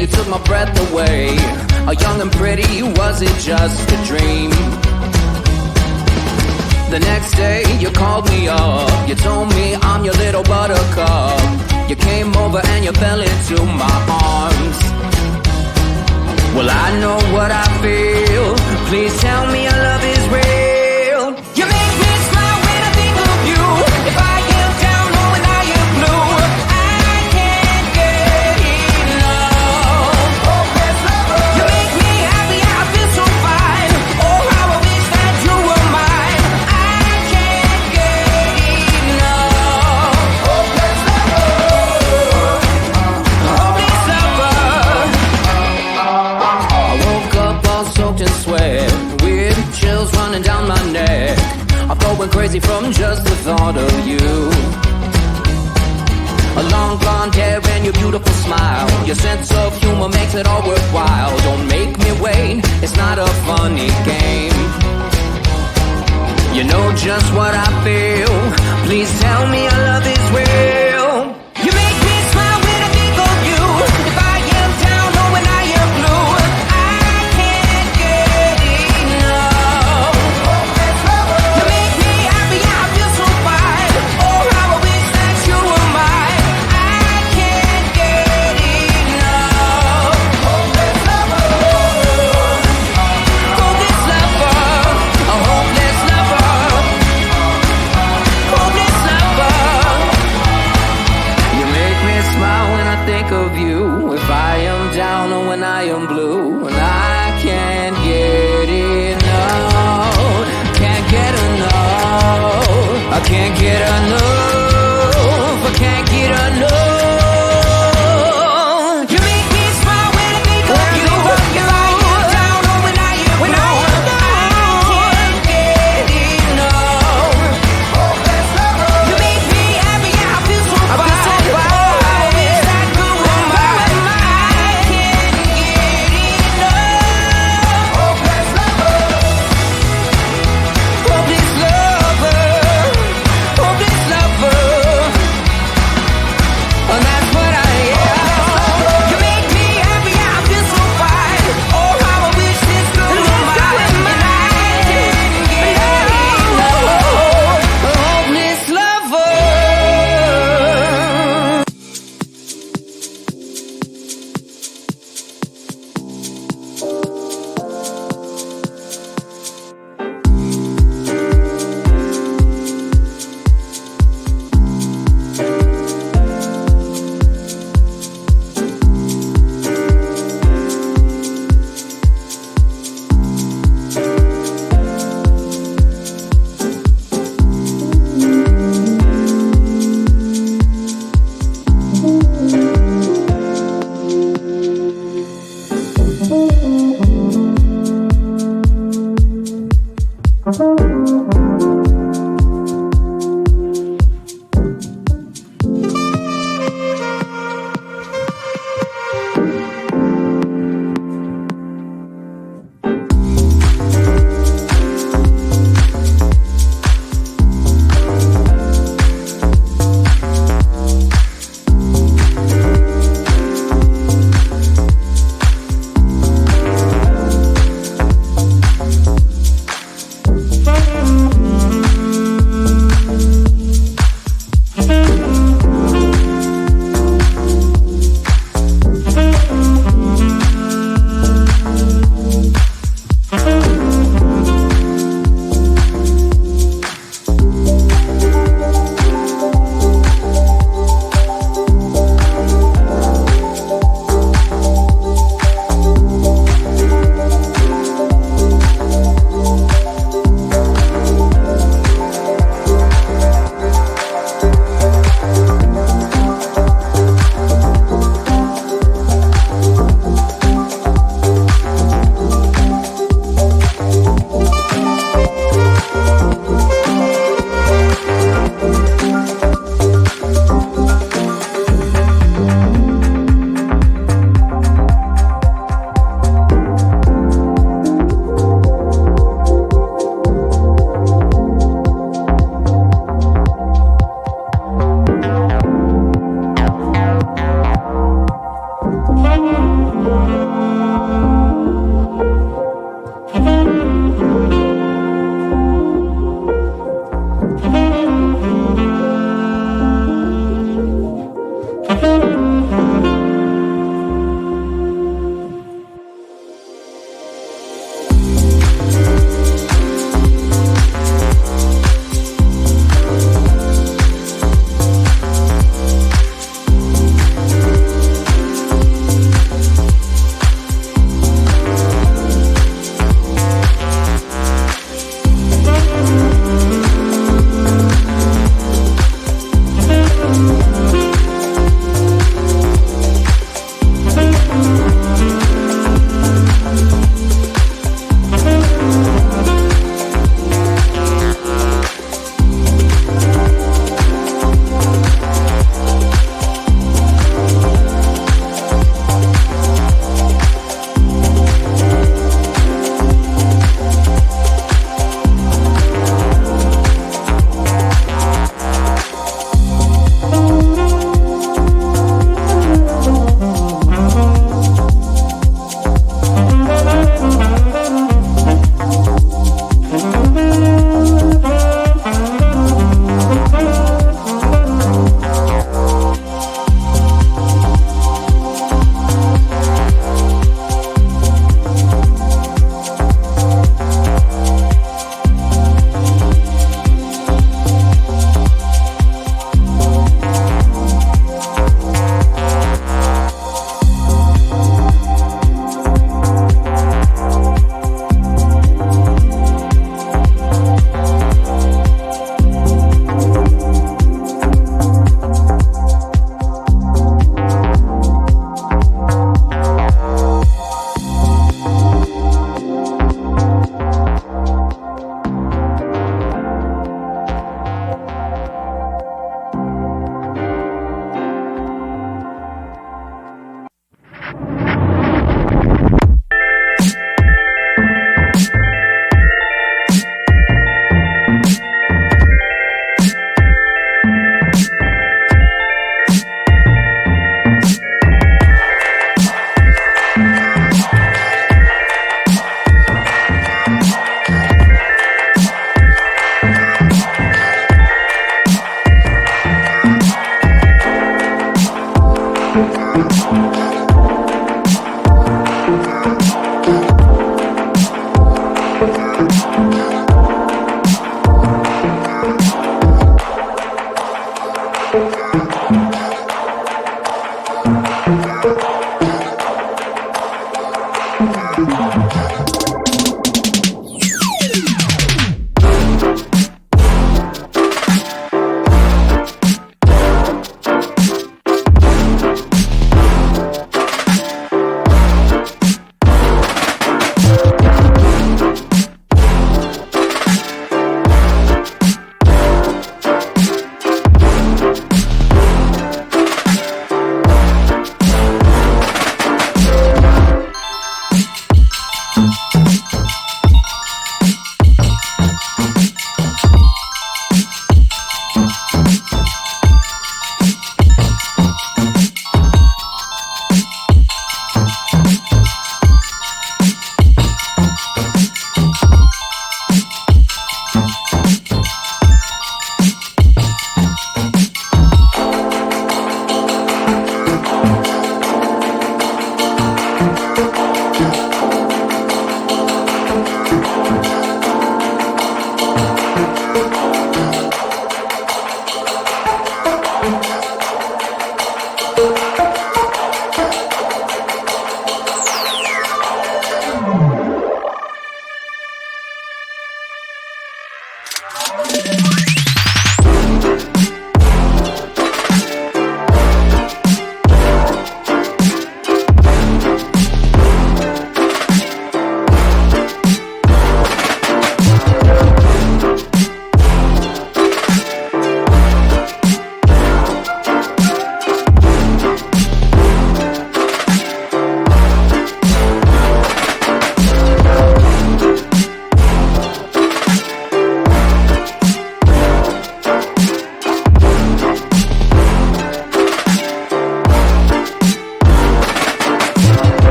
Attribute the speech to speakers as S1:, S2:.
S1: you took my breath away. A young and pretty, was it just a dream? The next day you called me up. You told me I'm your little buttercup. You came over and you fell into my arms. Well, I know what I feel. Please tell me your love is real. You make me smile when I think of you. If I am down or when I am blue, I can't get enough. You make me happy, I feel so fine. Oh, how I wish that you were mine. I can't get enough. Hopeless lover. I woke up all soaked in sweat, weird chills running down my neck. I'm going crazy from just the thought of you. A long blonde hair and your beautiful smile. Your sense of humor makes it all worthwhile. Don't make me wait, it's not a funny game. You know just what I feel. Please tell me your love is real. You make me smile when I think of you. If I am down or when I am blue, I can't get enough. You make me happy, I feel so fine. Oh, how I wish that you were mine. I can't get enough. Hopeless lover. Hopeless lover. A hopeless lover. Hopeless lover. You make me smile when I think of you. If I am down or when I am blue, and I can't get enough. Can't get enough. I can't get enough. I can't get enough. You make me smile when I think of you. If I am down or when I am blue, I can't get enough. You make me happy, I feel so fine. Oh, I wish that you were mine. I can't get enough. Hopeless lover. Hopeless lover. Hopeless lover.